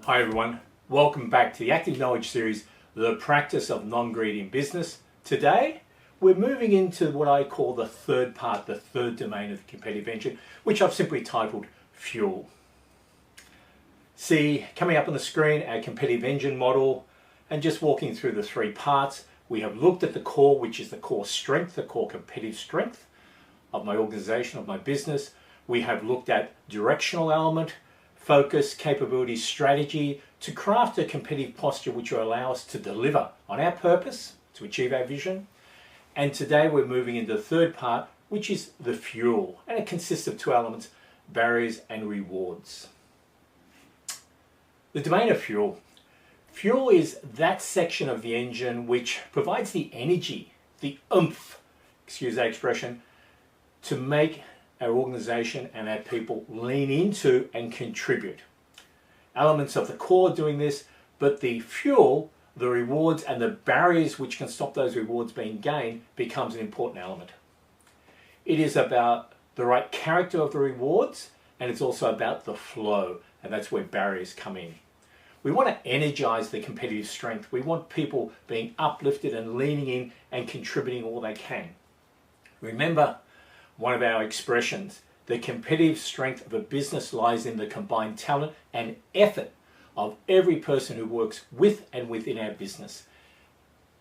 Hi everyone, welcome back to the Active Knowledge series, The Practice of Non-Greed in Business. Today, we're moving into what I call the third part, the third domain of the competitive engine, which I've simply titled Fuel. See, coming up on the screen, our competitive engine model, and just walking through the three parts, we have looked at the core, which is the core strength, the core competitive strength of my organization, of my business. We have looked at directional element, focus, capability, strategy to craft a competitive posture which will allow us to deliver on our purpose, to achieve our vision. And today we're moving into the third part, which is the fuel. And it consists of two elements, barriers and rewards. The domain of fuel. Fuel is that section of the engine which provides the energy, the oomph, excuse that expression, to make our organization and our people lean into and contribute. Elements of the core doing this, but the fuel, the rewards and the barriers which can stop those rewards being gained becomes an important element. It is about the right character of the rewards, and it's also about the flow, and that's where barriers come in. We want to energize the competitive strength. We want people being uplifted and leaning in and contributing all they can. Remember, one of our expressions, the competitive strength of a business lies in the combined talent and effort of every person who works with and within our business.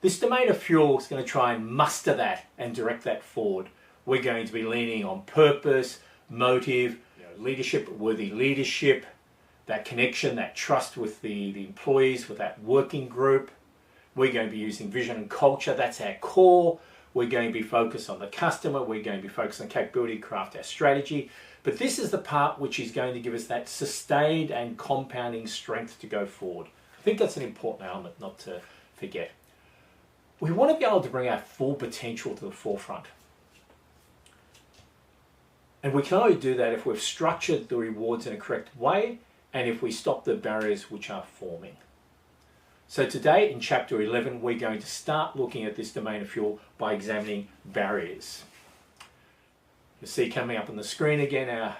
This domain of fuel is going to try and muster that and direct that forward. We're going to be leaning on purpose, motive, leadership, worthy leadership, that connection, that trust with the employees, with that working group. We're going to be using vision and culture, that's our core. We're going to be focused on the customer. We're going to be focused on capability, craft our strategy. But this is the part which is going to give us that sustained and compounding strength to go forward. I think that's an important element not to forget. We want to be able to bring our full potential to the forefront. And we can only do that if we've structured the rewards in a correct way and if we stop the barriers which are forming. So today in chapter 11, we're going to start looking at this domain of fuel by examining barriers. You see coming up on the screen again our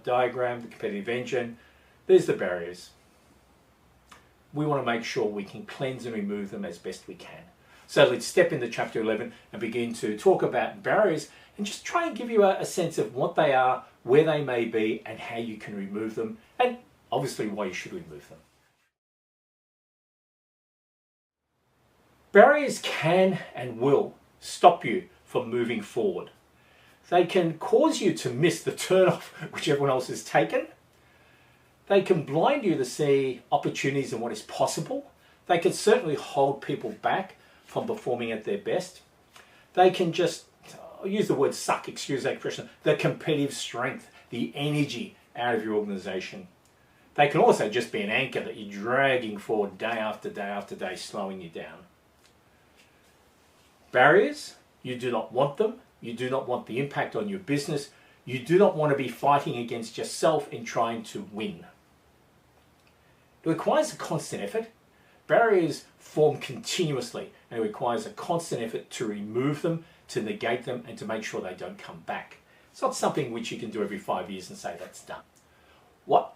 diagram, the competitive engine. There's the barriers. We want to make sure we can cleanse and remove them as best we can. So let's step into chapter 11 and begin to talk about barriers and just try and give you a sense of what they are, where they may be, and how you can remove them, and obviously why you should remove them. Barriers can and will stop you from moving forward. They can cause you to miss the turn-off which everyone else has taken. They can blind you to see opportunities and what is possible. They can certainly hold people back from performing at their best. They can just, I'll use the word suck, excuse that expression, the competitive strength, the energy out of your organization. They can also just be an anchor that you're dragging forward day after day after day, slowing you down. Barriers, you do not want them. You do not want the impact on your business. You do not want to be fighting against yourself in trying to win. It requires a constant effort. Barriers form continuously, and it requires a constant effort to remove them, to negate them, and to make sure they don't come back. It's not something which you can do every 5 years and say that's done. What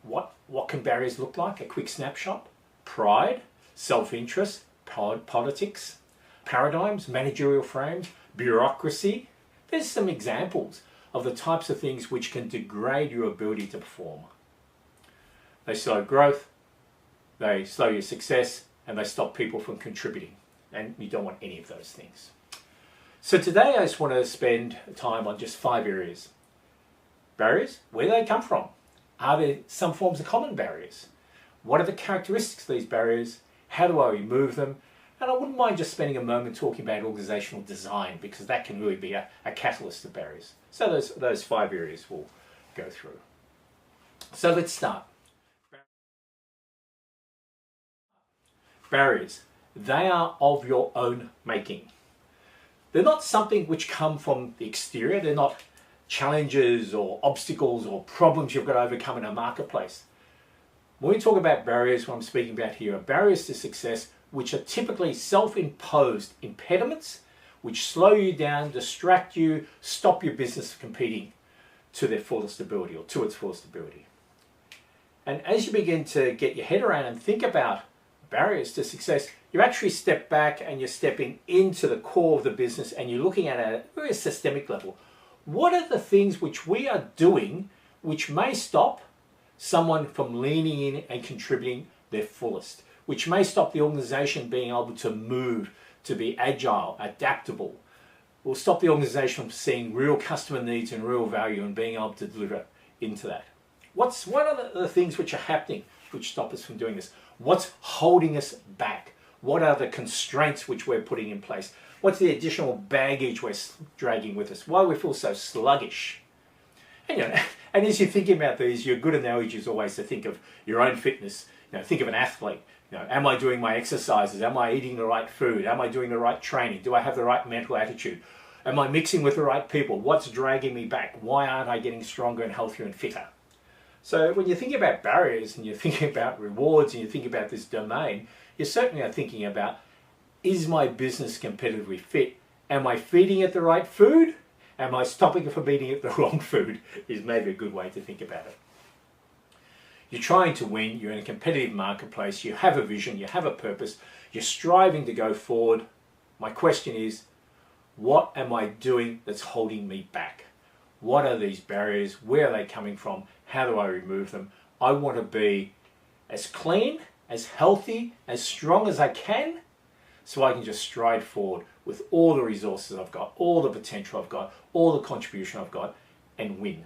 can barriers look like? A quick snapshot. Pride, self-interest, politics, paradigms, managerial frames, bureaucracy. There's some examples of the types of things which can degrade your ability to perform. They slow growth, they slow your success, and they stop people from contributing. And you don't want any of those things. So today I just want to spend time on just 5 areas. Barriers, where do they come from? Are there some forms of common barriers? What are the characteristics of these barriers? How do I remove them? And I wouldn't mind just spending a moment talking about organizational design because that can really be a catalyst of barriers. So those 5 areas we'll go through. So let's start. Barriers. They are of your own making. They're not something which come from the exterior. They're not challenges or obstacles or problems you've got to overcome in a marketplace. When we talk about barriers, what I'm speaking about here are barriers to success which are typically self-imposed impediments which slow you down, distract you, stop your business from competing to their fullest ability or to its fullest ability. And as you begin to get your head around and think about barriers to success, you actually step back and you're stepping into the core of the business and you're looking at it at a very systemic level. What are the things which we are doing which may stop someone from leaning in and contributing their fullest, which may stop the organization being able to move, to be agile, adaptable, will stop the organization from seeing real customer needs and real value and being able to deliver into that. What are the things which are happening which stop us from doing this? What's holding us back? What are the constraints which we're putting in place? What's the additional baggage we're dragging with us? Why we feel so sluggish? And, and as you're thinking about these, your good analogy is always to think of your own fitness. Think of an athlete. Am I doing my exercises? Am I eating the right food? Am I doing the right training? Do I have the right mental attitude? Am I mixing with the right people? What's dragging me back? Why aren't I getting stronger and healthier and fitter? So when you're thinking about barriers and you're thinking about rewards and you think about this domain, you certainly are thinking about, is my business competitively fit? Am I feeding it the right food? Am I stopping it from eating it the wrong food? Is maybe a good way to think about it. You're trying to win, you're in a competitive marketplace, you have a vision, you have a purpose, you're striving to go forward. My question is, what am I doing that's holding me back? What are these barriers? Where are they coming from? How do I remove them? I want to be as clean, as healthy, as strong as I can, so I can just stride forward with all the resources I've got, all the potential I've got, all the contribution I've got, and win.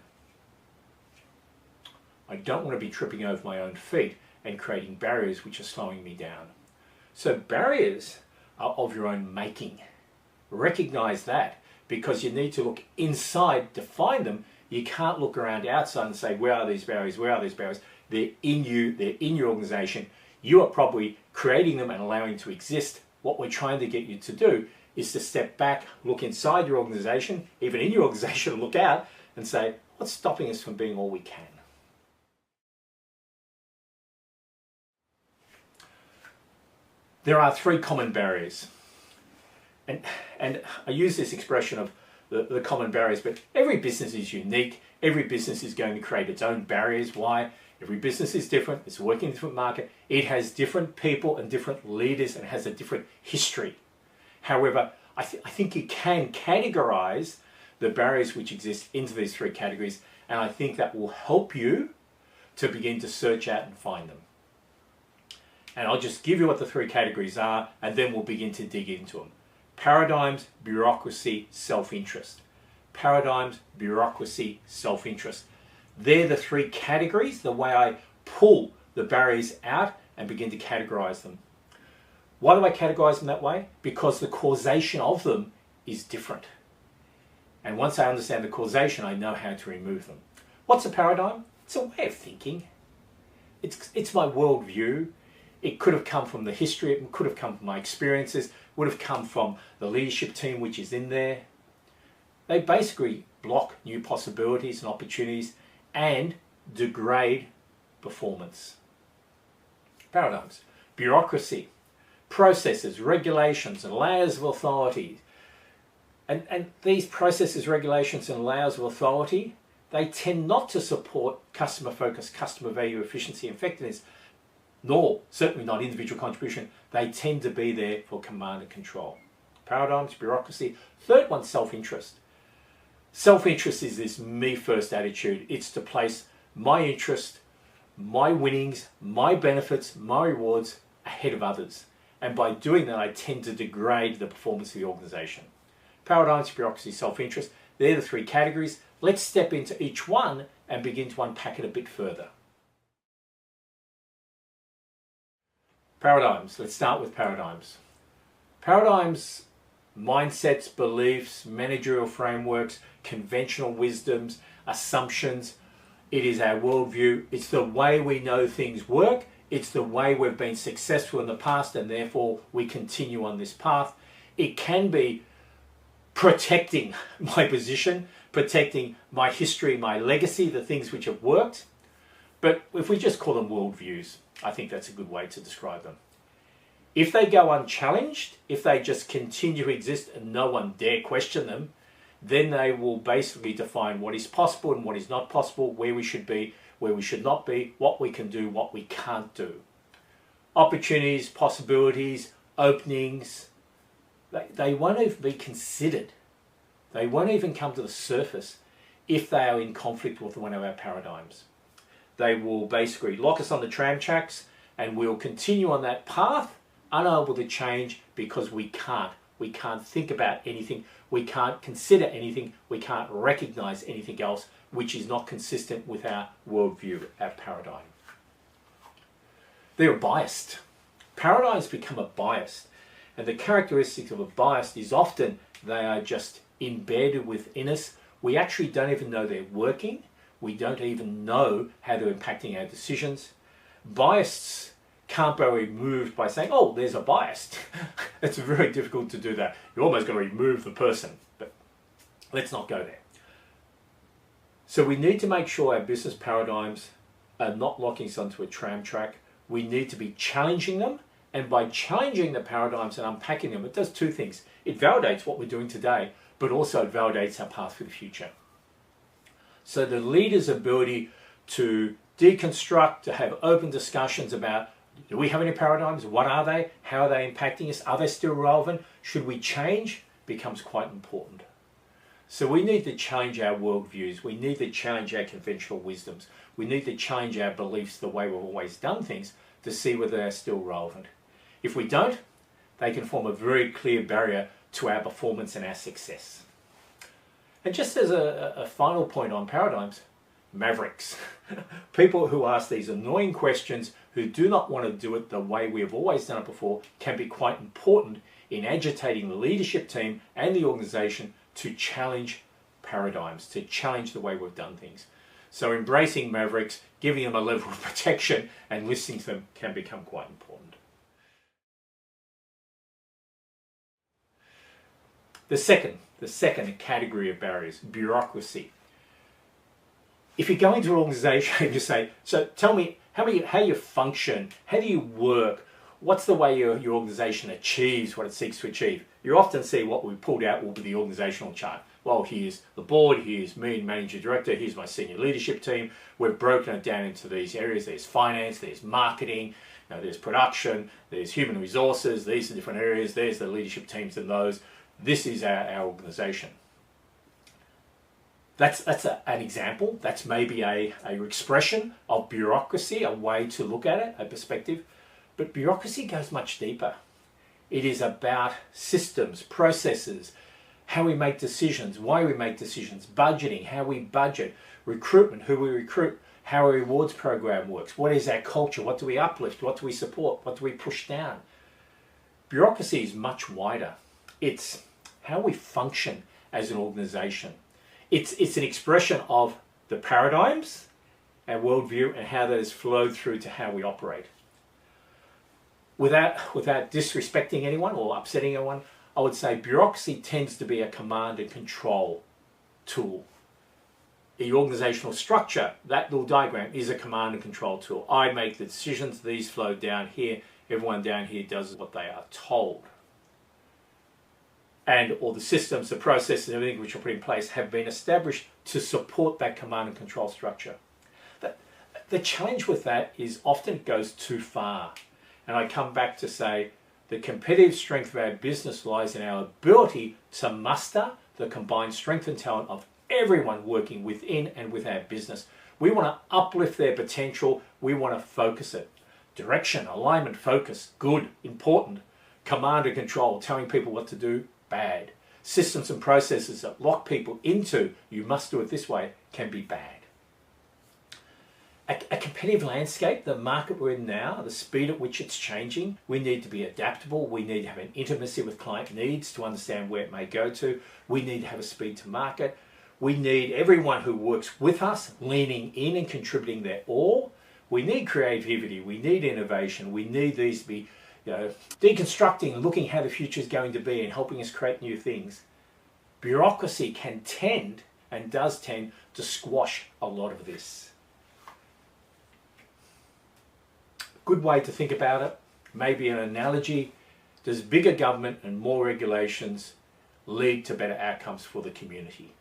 I don't want to be tripping over my own feet and creating barriers which are slowing me down. So barriers are of your own making. Recognize that, because you need to look inside to find them. You can't look around outside and say, where are these barriers? Where are these barriers? They're in you, they're in your organization. You are probably creating them and allowing them to exist. What we're trying to get you to do is to step back, look inside your organization, even in your organization, look out and say, what's stopping us from being all we can? There are three common barriers. And I use this expression of the common barriers, but every business is unique. Every business is going to create its own barriers. Why? Every business is different. It's working in a different market. It has different people and different leaders and has a different history. However, I think you can categorize the barriers which exist into these three categories, and I think that will help you to begin to search out and find them. And I'll just give you what the three categories are, and then we'll begin to dig into them. Paradigms, bureaucracy, self-interest. Paradigms, bureaucracy, self-interest. They're the three categories, the way I pull the barriers out and begin to categorize them. Why do I categorize them that way? Because the causation of them is different. And once I understand the causation, I know how to remove them. What's a paradigm? It's a way of thinking. It's my worldview. It could have come from the history, it could have come from my experiences, would have come from the leadership team which is in there. They basically block new possibilities and opportunities and degrade performance. Paradigms. Bureaucracy. Processes, regulations and layers of authority. And these processes, regulations and layers of authority, they tend not to support customer focus, customer value, efficiency, effectiveness, nor certainly not individual contribution. They tend to be there for command and control. Paradigms, bureaucracy. Third one, self-interest. Self-interest is this me first attitude. It's to place my interest, my winnings, my benefits, my rewards ahead of others. And by doing that, I tend to degrade the performance of the organization. Paradigms, bureaucracy, self-interest. They're the three categories. Let's step into each one and begin to unpack it a bit further. Paradigms. Let's start with paradigms. Paradigms, mindsets, beliefs, managerial frameworks, conventional wisdoms, assumptions. It is our worldview. It's the way we know things work. It's the way we've been successful in the past, and therefore we continue on this path. It can be protecting my position, protecting my history, my legacy, the things which have worked. But if we just call them worldviews, I think that's a good way to describe them. If they go unchallenged, if they just continue to exist and no one dare question them, then they will basically define what is possible and what is not possible, where we should be, where we should not be, what we can do, what we can't do. Opportunities, possibilities, openings, they won't even be considered. They won't even come to the surface if they are in conflict with one of our paradigms. They will basically lock us on the tram tracks, and we'll continue on that path, unable to change because we can't. We can't think about anything. We can't consider anything. We can't recognize anything else which is not consistent with our worldview, our paradigm. They're biased. Paradigms become a bias. And the characteristic of a bias is often they are just embedded within us. We actually don't even know they're working. We don't even know how they're impacting our decisions. Biases can't be removed by saying, oh, there's a bias. It's very difficult to do that. You're almost going to remove the person, but let's not go there. So we need to make sure our business paradigms are not locking us onto a tram track. We need to be challenging them, and by challenging the paradigms and unpacking them, it does two things. It validates what we're doing today, but also it validates our path for the future. So the leader's ability to deconstruct, to have open discussions about, do we have any paradigms? What are they? How are they impacting us? Are they still relevant? Should we change? Becomes quite important. So we need to challenge our worldviews. We need to challenge our conventional wisdoms. We need to change our beliefs the way we've always done things to see whether they're still relevant. If we don't, they can form a very clear barrier to our performance and our success. And just as a final point on paradigms, mavericks. People who ask these annoying questions, who do not want to do it the way we have always done it before, can be quite important in agitating the leadership team and the organization to challenge paradigms, to challenge the way we've done things. So embracing mavericks, giving them a level of protection and listening to them can become quite important. The second category of barriers, bureaucracy. If you go into an organization and you say, so tell me how you function, how do you work, what's the way your organization achieves what it seeks to achieve? You often see what we pulled out will be the organizational chart. Well, here's the board, here's me, manager director, here's my senior leadership team. We've broken it down into these areas. There's finance, there's marketing, there's production, there's human resources, these are different areas, there's the leadership teams in those. This is our organization. That's an example. That's maybe a expression of bureaucracy, a way to look at it, a perspective. But bureaucracy goes much deeper. It is about systems, processes, how we make decisions, why we make decisions, budgeting, how we budget, recruitment, who we recruit, how our rewards program works, what is our culture, what do we uplift, what do we support, what do we push down. Bureaucracy is much wider. It's how we function as an organization. It's an expression of the paradigms, our worldview, and how that has flowed through to how we operate. Without disrespecting anyone or upsetting anyone, I would say bureaucracy tends to be a command and control tool. The organizational structure, that little diagram, is a command and control tool. I make the decisions, these flow down here, everyone down here does what they are told. And all the systems, the processes, everything which are put in place have been established to support that command and control structure. The challenge with that is often it goes too far. And I come back to say the competitive strength of our business lies in our ability to muster the combined strength and talent of everyone working within and with our business. We want to uplift their potential. We want to focus it. Direction, alignment, focus, good, important. Command and control, telling people what to do, bad. Systems and processes that lock people into, you must do it this way, can be bad. A competitive landscape, the market we're in now, the speed at which it's changing, we need to be adaptable. We need to have an intimacy with client needs to understand where it may go to. We need to have a speed to market. We need everyone who works with us leaning in and contributing their all. We need creativity. We need innovation. We need these to be deconstructing and looking how the future is going to be and helping us create new things. Bureaucracy can tend and does tend to squash a lot of this. Good way to think about it, maybe an analogy, does bigger government and more regulations lead to better outcomes for the community?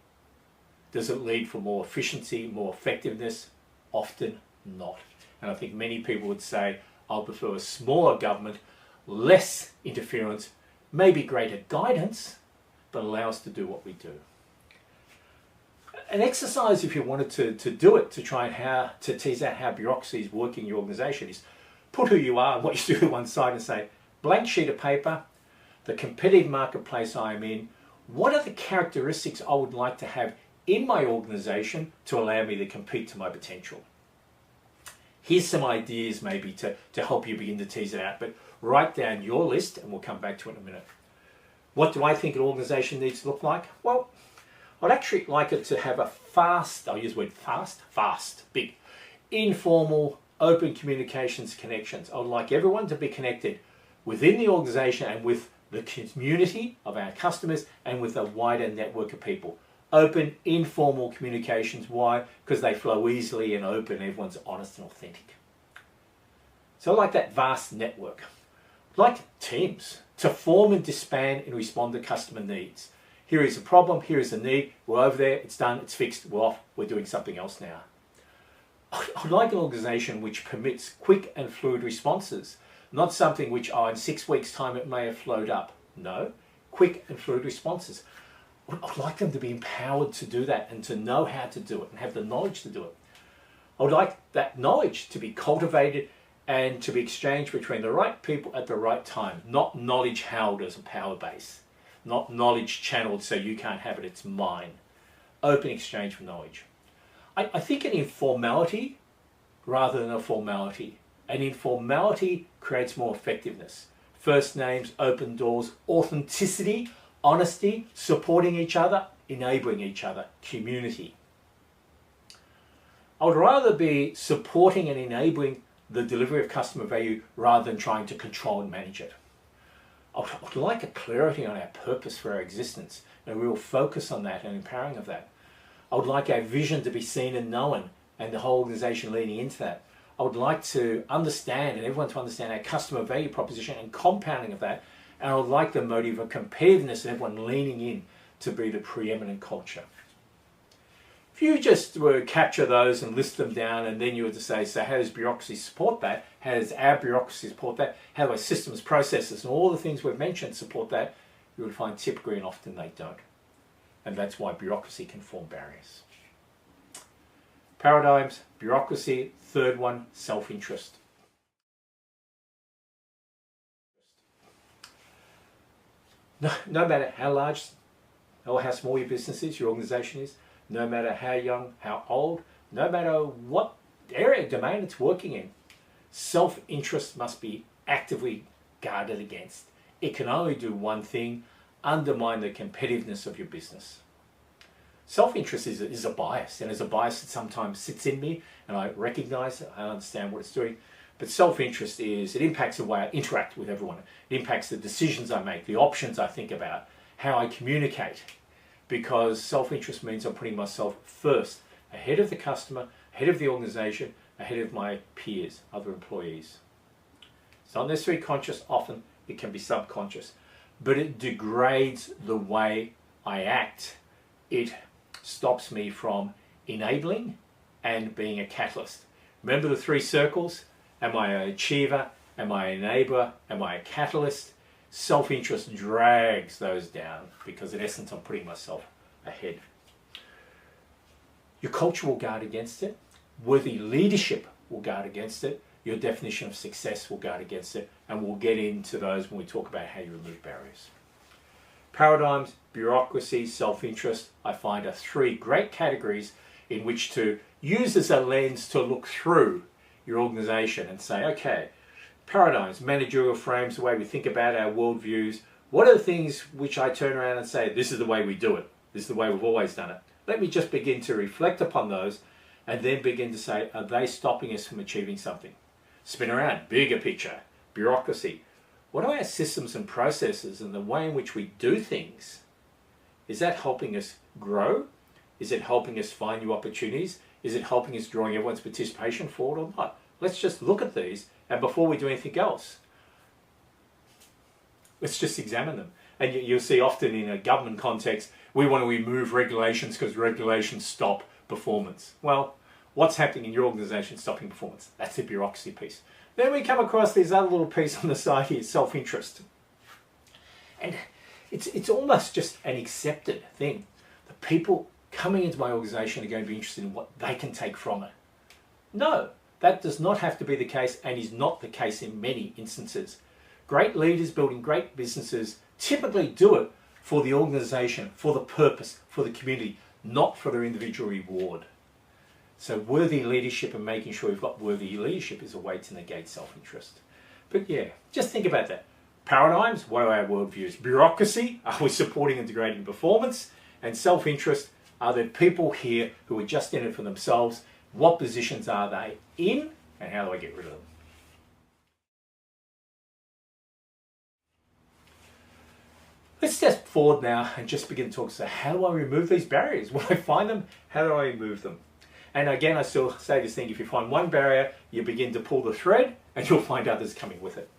Does it lead for more efficiency, more effectiveness? often not. And I think many people would say, I'll prefer a smaller government, less interference, maybe greater guidance, but allow us to do what we do. An exercise, if you wanted to do it, to try and to tease out how bureaucracies work in your organisation, is put who you are and what you do to one side and say, blank sheet of paper, the competitive marketplace I am in, what are the characteristics I would like to have in my organisation to allow me to compete to my potential? Here's some ideas maybe to help you begin to tease it out, but write down your list and we'll come back to it in a minute. What do I think an organisation needs to look like? Well, I'd actually like it to have a fast, I'll use the word fast, big, informal, open communications connections. I would like everyone to be connected within the organisation and with the community of our customers and with a wider network of people. Open, informal communications. Why? Because they flow easily and open, everyone's honest and authentic. So I like that vast network. I'd like teams to form and disband and respond to customer needs. Here is a problem, here is a need, we're over there, it's done, it's fixed, we're off, we're doing something else now. I'd like an organisation which permits quick and fluid responses, not something which, in 6 weeks' time it may have flowed up. No, quick and fluid responses. I'd like them to be empowered to do that and to know how to do it and have the knowledge to do it. I would like that knowledge to be cultivated and to be exchanged between the right people at the right time, not knowledge held as a power base, not knowledge channeled so you can't have it, it's mine. Open exchange for knowledge. I think an informality rather than a formality. An informality creates more effectiveness. First names, open doors, authenticity, honesty, supporting each other, enabling each other, community. I would rather be supporting and enabling the delivery of customer value rather than trying to control and manage it. I would like a clarity on our purpose for our existence, a real focus on that and empowering of that. I would like our vision to be seen and known and the whole organisation leaning into that. I would like to understand and everyone to understand our customer value proposition and compounding of that. And I would like the motive of competitiveness and everyone leaning in to be the preeminent culture. If you just were to capture those and list them down and then you were to say, so how does bureaucracy support that? How does our bureaucracy support that? How do our systems, processes and all the things we've mentioned support that? You would find typically and often they don't. And that's why bureaucracy can form barriers. Paradigms, bureaucracy, third one, self-interest. No matter how large or how small your business is, your organisation is, no matter how young, how old, no matter what area, domain it's working in, self-interest must be actively guarded against. It can only do one thing, undermine the competitiveness of your business. Self-interest is a bias, and as a bias it sometimes sits in me, and I recognise it, I understand what it's doing. But self-interest it impacts the way I interact with everyone. It impacts the decisions I make, the options I think about, how I communicate. Because self-interest means I'm putting myself first, ahead of the customer, ahead of the organisation, ahead of my peers, other employees. It's not necessarily conscious, often it can be subconscious, but it degrades the way I act. It stops me from enabling and being a catalyst. Remember the 3 circles? Am I an achiever? Am I an enabler? Am I a catalyst? Self-interest drags those down because in essence I'm putting myself ahead. Your culture will guard against it. Worthy leadership will guard against it. Your definition of success will guard against it. And we'll get into those when we talk about how you remove barriers. Paradigms, bureaucracy, self-interest, I find are 3 great categories in which to use as a lens to look through your organisation and say, okay, paradigms, managerial frames, the way we think about our worldviews, what are the things which I turn around and say, this is the way we do it, this is the way we've always done it. Let me just begin to reflect upon those and then begin to say, are they stopping us from achieving something? Spin around, bigger picture, bureaucracy. What are our systems and processes and the way in which we do things? Is that helping us grow? Is it helping us find new opportunities? Is it helping us drawing everyone's participation forward or not? Let's just look at these, and before we do anything else, let's just examine them. And you'll see often in a government context, we want to remove regulations because regulations stop performance. Well, what's happening in your organization stopping performance. That's the bureaucracy piece. Then we come across this other little piece on the side here, self-interest. And it's almost just an accepted thing. The people coming into my organization are going to be interested in what they can take from it. No, that does not have to be the case, and is not the case in many instances. Great leaders building great businesses typically do it for the organization, for the purpose, for the community, not for their individual reward. So worthy leadership and making sure we've got worthy leadership is a way to negate self-interest. But yeah, just think about that. Paradigms, what are our worldviews? Bureaucracy, are we supporting and degrading performance? And self-interest, are there people here who are just in it for themselves? What positions are they in, and how do I get rid of them? Let's step forward now and just begin to talk. So how do I remove these barriers? When I find them, how do I remove them? And again, I still say this thing, if you find one barrier, you begin to pull the thread and you'll find others coming with it.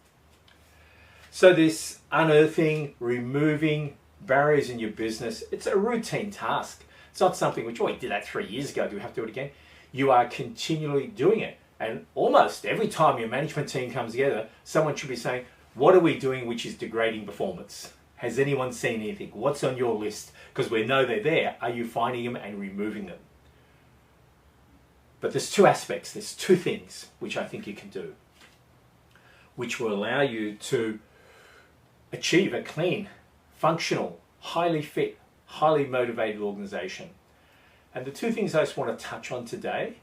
So this unearthing, removing barriers in your business, it's a routine task. It's not something which, oh, we did that 3 years ago, do we have to do it again? You are continually doing it. And almost every time your management team comes together, someone should be saying, what are we doing which is degrading performance? Has anyone seen anything? What's on your list? Because we know they're there. Are you finding them and removing them? But there's two aspects, there's two things which I think you can do, which will allow you to achieve a clean, functional, highly fit, highly motivated organization. And the two things I just want to touch on today,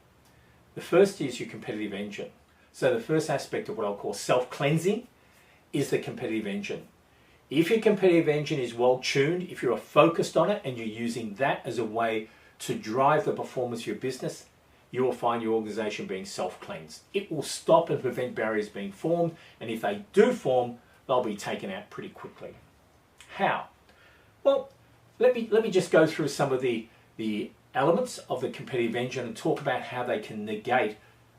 the first is your competitive engine. So the first aspect of what I'll call self-cleansing is the competitive engine. If your competitive engine is well tuned, if you're focused on it and you're using that as a way to drive the performance of your business, you will find your organization being self-cleansed. It will stop and prevent barriers being formed, and if they do form, they'll be taken out pretty quickly. How? Well, let me just go through some of the elements of the competitive engine and talk about how they can negate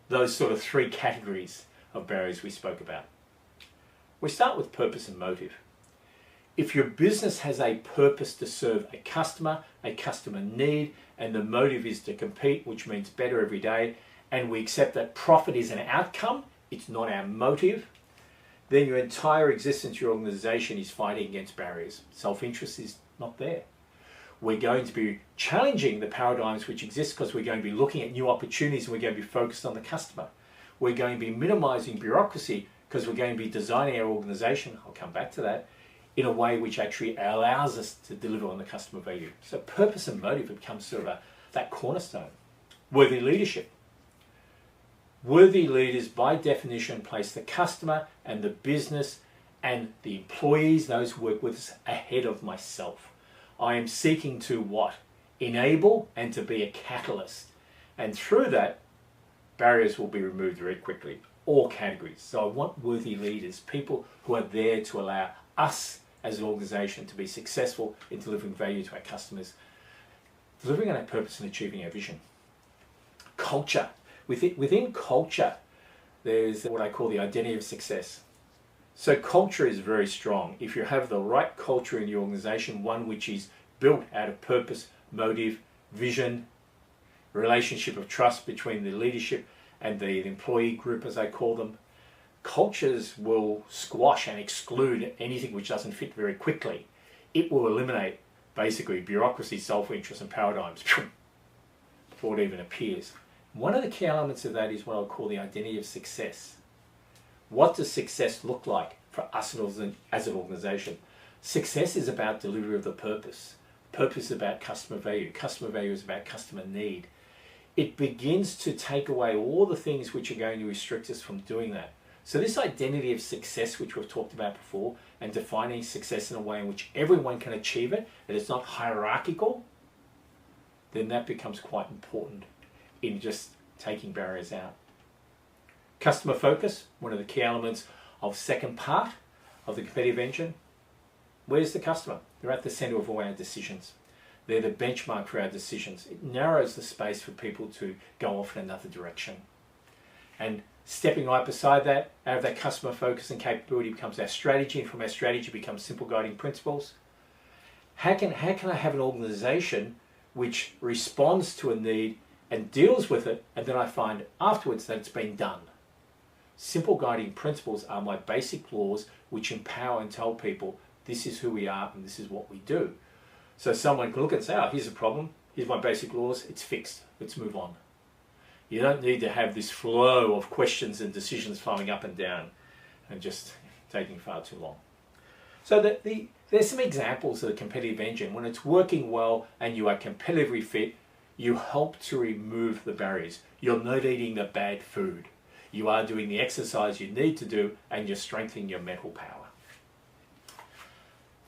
those sort of three categories of barriers we spoke about. We start with purpose and motive. If your business has a purpose to serve a customer need, and the motive is to compete, which means better every day, and we accept that profit is an outcome, it's not our motive, then your entire existence, your organization is fighting against barriers. Self-interest is not there. We're going to be challenging the paradigms which exist because we're going to be looking at new opportunities and we're going to be focused on the customer. We're going to be minimizing bureaucracy because we're going to be designing our organization, I'll come back to that, in a way which actually allows us to deliver on the customer value. So purpose and motive becomes sort of that cornerstone. Worthy leadership. Worthy leaders, by definition, place the customer and the business and the employees, those who work with us, ahead of myself. I am seeking to what? Enable and to be a catalyst. And through that, barriers will be removed very quickly. All categories. So I want worthy leaders, people who are there to allow us as an organization to be successful in delivering value to our customers, delivering on our purpose and achieving our vision. Culture. Within culture, there's what I call the identity of success. So culture is very strong. If you have the right culture in your organization, one which is built out of purpose, motive, vision, relationship of trust between the leadership and the employee group, as I call them, cultures will squash and exclude anything which doesn't fit very quickly. It will eliminate basically bureaucracy, self-interest and paradigms before it even appears. One of the key elements of that is what I'll call the identity of success. What does success look like for us as an organization? Success is about delivery of the purpose. Purpose is about customer value. Customer value is about customer need. It begins to take away all the things which are going to restrict us from doing that. So this identity of success, which we've talked about before, and defining success in a way in which everyone can achieve it, and it's not hierarchical, then that becomes quite important in just taking barriers out. Customer focus, one of the key elements of second part of the competitive engine. Where's the customer? They're at the center of all our decisions. They're the benchmark for our decisions. It narrows the space for people to go off in another direction. And stepping right beside that, out of that customer focus and capability becomes our strategy, and from our strategy becomes simple guiding principles. How can I have an organization which responds to a need and deals with it, and then I find afterwards that it's been done. Simple guiding principles are my basic laws which empower and tell people this is who we are and this is what we do. So someone can look and say, oh, here's a problem, here's my basic laws, it's fixed, let's move on. You don't need to have this flow of questions and decisions flowing up and down and just taking far too long. So there's some examples of the competitive engine. When it's working well and you are competitively fit, you help to remove the barriers. You're not eating the bad food. You are doing the exercise you need to do, and you're strengthening your mental power.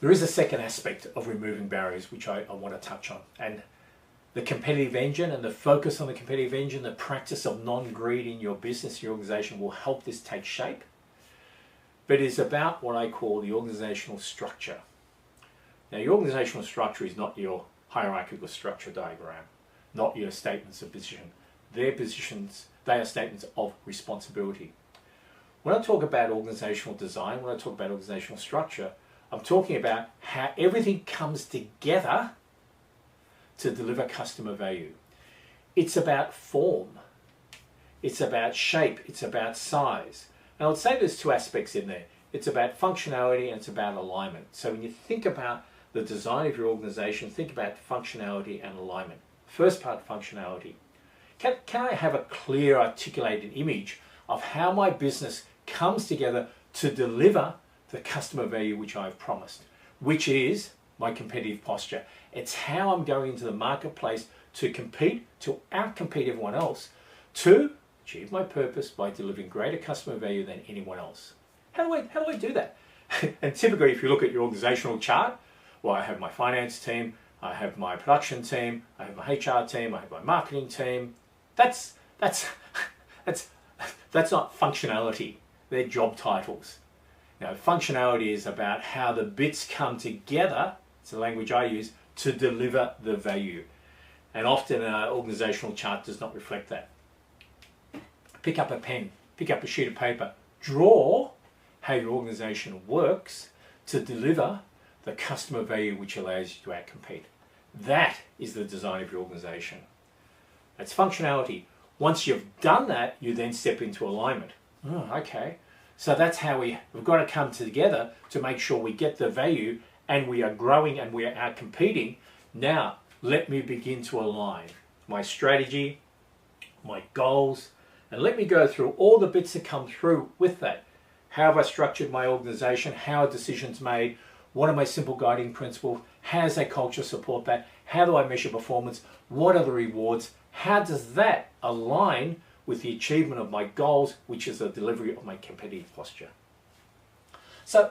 There is a second aspect of removing barriers which I want to touch on, and the competitive engine and the focus on the competitive engine, the practice of non-greed in your business, your organization, will help this take shape. But it is about what I call the organizational structure. Now, your organizational structure is not your hierarchical structure diagram, not your statements of position. Their positions, they are statements of responsibility. When I talk about organizational design, when I talk about organizational structure, I'm talking about how everything comes together to deliver customer value. It's about form, it's about shape, it's about size. And I would say there's two aspects in there. It's about functionality and it's about alignment. So when you think about the design of your organization, think about functionality and alignment. First part, functionality. Can I have a clear, articulated image of how my business comes together to deliver the customer value which I've promised, which is my competitive posture. It's how I'm going into the marketplace to compete, to outcompete everyone else, to achieve my purpose by delivering greater customer value than anyone else. How do I do that? And typically, if you look at your organizational chart, well, I have my finance team, I have my production team, I have my HR team, I have my marketing team. That's not functionality. They're job titles. Now, functionality is about how the bits come together, it's the language I use, to deliver the value. And often an organizational chart does not reflect that. Pick up a pen, pick up a sheet of paper, draw how your organization works to deliver the customer value which allows you to outcompete. That is the design of your organization. That's functionality. Once you've done that, you then step into alignment. Oh, okay. So that's how we've got to come together to make sure we get the value and we are growing and we are out competing. Now, let me begin to align my strategy, my goals, and let me go through all the bits that come through with that. How have I structured my organization? How are decisions made? What are my simple guiding principles? How does that culture support that? How do I measure performance? What are the rewards? How does that align with the achievement of my goals, which is the delivery of my competitive posture? So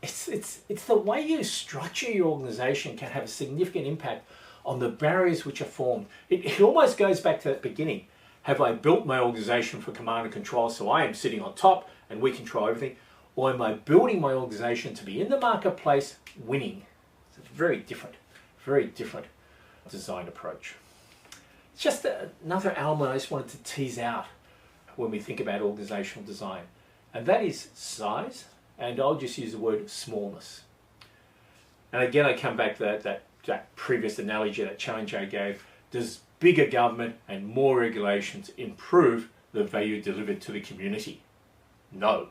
it's the way you structure your organization can have a significant impact on the barriers which are formed. It almost goes back to that beginning. Have I built my organization for command and control so I am sitting on top and we control everything? Or am I building my organization to be in the marketplace winning? It's a very different design approach. It's just another element I just wanted to tease out when we think about organizational design, and that is size, and I'll just use the word smallness. And again, I come back to that previous analogy, that challenge I gave. Does bigger government and more regulations improve the value delivered to the community? No.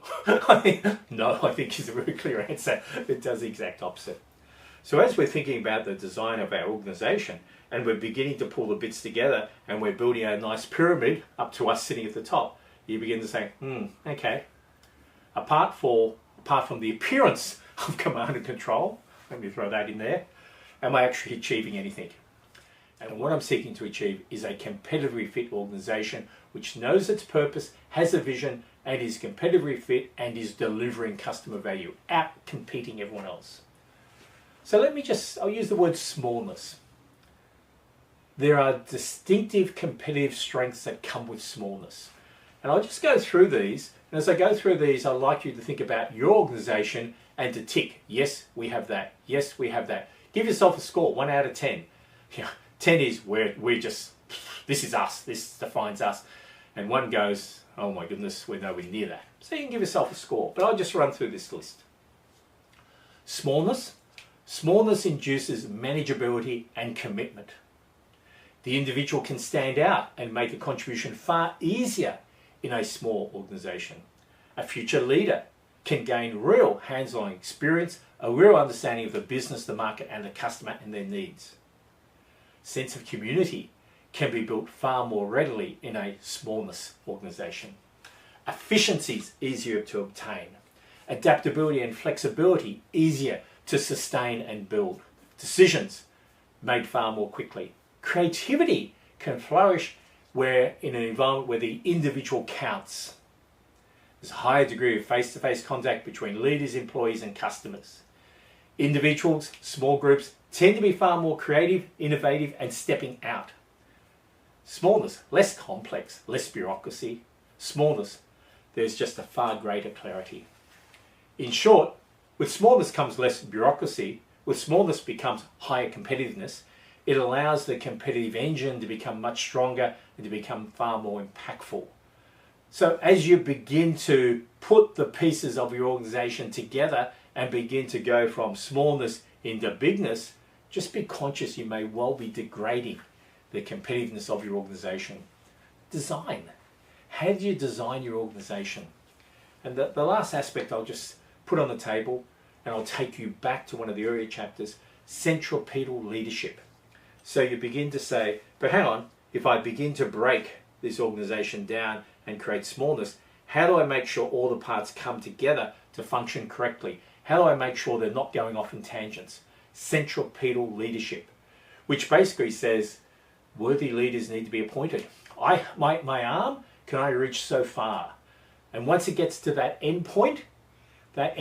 No, I think is a very clear answer. It does the exact opposite. So as we're thinking about the design of our organization, and we're beginning to pull the bits together, and we're building a nice pyramid up to us sitting at the top, you begin to say, okay, apart from the appearance of command and control, let me throw that in there, am I actually achieving anything? And what I'm seeking to achieve is a competitively fit organization which knows its purpose, has a vision, and is competitively fit and is delivering customer value, out competing everyone else. So I'll use the word smallness. There are distinctive competitive strengths that come with smallness. And I'll just go through these. And as I go through these, I'd like you to think about your organization and to tick, yes, we have that. Yes, we have that. Give yourself a score, 1 out of 10. 10 is we're just, this is us, this defines us. And 1 goes, oh my goodness, we're nowhere near that. So you can give yourself a score, but I'll just run through this list. Smallness. Smallness induces manageability and commitment. The individual can stand out and make a contribution far easier in a small organization. A future leader can gain real hands-on experience, a real understanding of the business, the market, and the customer and their needs. Sense of community can be built far more readily in a smallness organization. Efficiency is easier to obtain. Adaptability and flexibility easier to sustain and build. Decisions made far more quickly. Creativity can flourish where in an environment where the individual counts. There's a higher degree of face-to-face contact between leaders, employees, and customers. Individuals, small groups, tend to be far more creative, innovative, and stepping out. Smallness, less complex, less bureaucracy. Smallness, there's just a far greater clarity. In short, with smallness comes less bureaucracy. With smallness becomes higher competitiveness. It allows the competitive engine to become much stronger and to become far more impactful. So as you begin to put the pieces of your organization together and begin to go from smallness into bigness, just be conscious you may well be degrading the competitiveness of your organization. Design. How do you design your organization? And the last aspect I'll just put on the table, and I'll take you back to one of the earlier chapters, centripetal leadership. So you begin to say, but hang on, if I begin to break this organization down and create smallness, how do I make sure all the parts come together to function correctly? How do I make sure they're not going off in tangents? Centripetal leadership, which basically says worthy leaders need to be appointed. My arm can only reach so far. And once it gets to that end point, my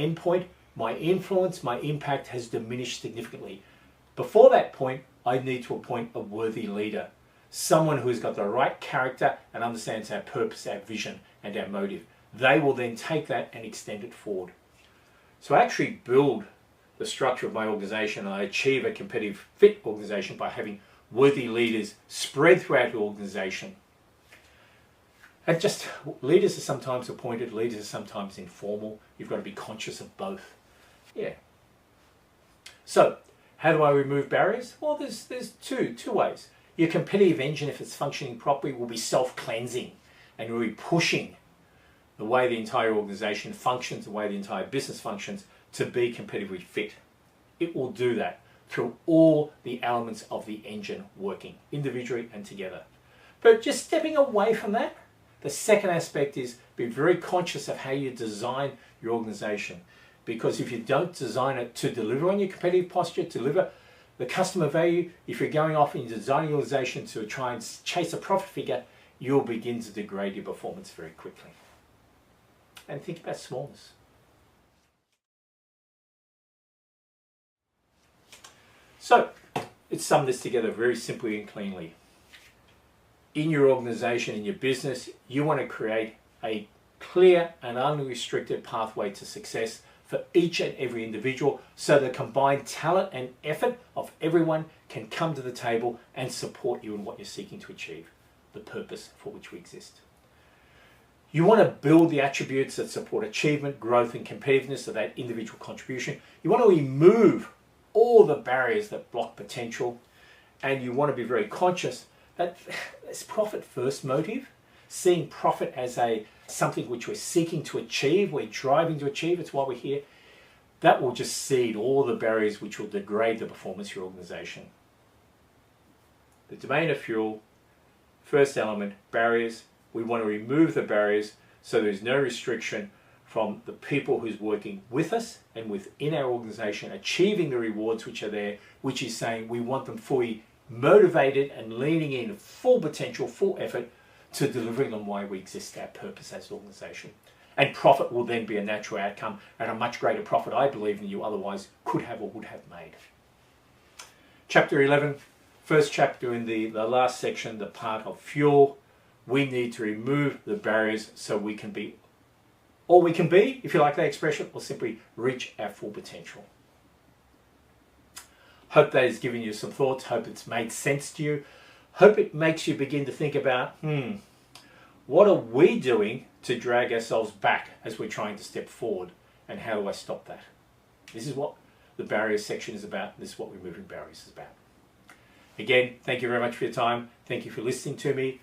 influence, my impact has diminished significantly. Before that point, I need to appoint a worthy leader, someone who has got the right character and understands our purpose, our vision, and our motive. They will then take that and extend it forward. So I actually build the structure of my organization, and I achieve a competitive fit organization by having worthy leaders spread throughout the organization. And just leaders are sometimes appointed, leaders are sometimes informal. You've got to be conscious of both. Yeah. So how do I remove barriers? Well, there's two ways. Your competitive engine, if it's functioning properly, will be self-cleansing and will be pushing the way the entire organization functions, the way the entire business functions, to be competitively fit. It will do that through all the elements of the engine working, individually and together. But just stepping away from that, the second aspect is be very conscious of how you design your organization. Because if you don't design it to deliver on your competitive posture, to deliver the customer value, if you're going off and you're designing your organization to try and chase a profit figure, you'll begin to degrade your performance very quickly. And think about smallness. So let's sum this together very simply and cleanly. In your organization, in your business, you want to create a clear and unrestricted pathway to success for each and every individual, so the combined talent and effort of everyone can come to the table and support you in what you're seeking to achieve, the purpose for which we exist. You want to build the attributes that support achievement, growth, and competitiveness of that individual contribution. You want to remove all the barriers that block potential, and you want to be very conscious that this profit first motive, seeing profit as something which we're seeking to achieve, we're driving to achieve, it's why we're here, that will just seed all the barriers which will degrade the performance of your organization. The domain of fuel, first element, barriers. We want to remove the barriers so there's no restriction from the people who's working with us and within our organization, achieving the rewards which are there, which is saying we want them fully motivated and leaning in full potential, full effort to delivering on why we exist, our purpose as an organization. And profit will then be a natural outcome, and a much greater profit, I believe, than you otherwise could have or would have made. Chapter 11, first chapter in the last section, the part of fuel. We need to remove the barriers so we can be all we can be, if you like that expression, or simply reach our full potential. Hope that has given you some thoughts. Hope it's made sense to you. Hope it makes you begin to think about, what are we doing to drag ourselves back as we're trying to step forward, and how do I stop that? This is what the barriers section is about. This is what removing barriers is about. Again, thank you very much for your time. Thank you for listening to me.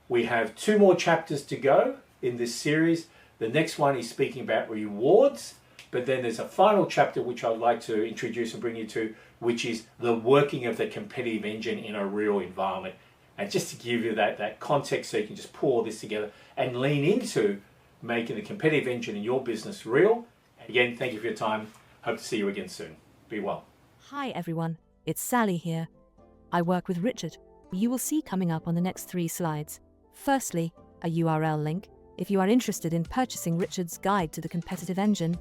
We have 2 more chapters to go in this series. The next one is speaking about rewards, but then there's a final chapter which I'd like to introduce and bring you to, which is the working of the competitive engine in a real environment. And just to give you that context so you can just pull all this together and lean into making the competitive engine in your business real. Again, thank you for your time. Hope to see you again soon. Be well. Hi everyone, it's Sally here. I work with Richard. You will see coming up on the next 3 slides. Firstly, a URL link if you are interested in purchasing Richard's guide to the competitive engine,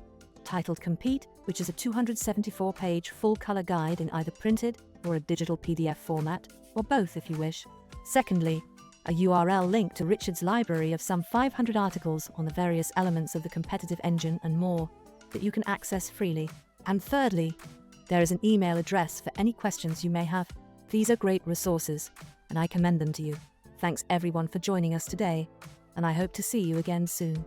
titled Compete, which is a 274-page full-color guide in either printed or a digital PDF format, or both if you wish. Secondly, a URL link to Richard's library of some 500 articles on the various elements of the competitive engine and more that you can access freely. And thirdly, there is an email address for any questions you may have. These are great resources, and I commend them to you. Thanks everyone for joining us today, and I hope to see you again soon.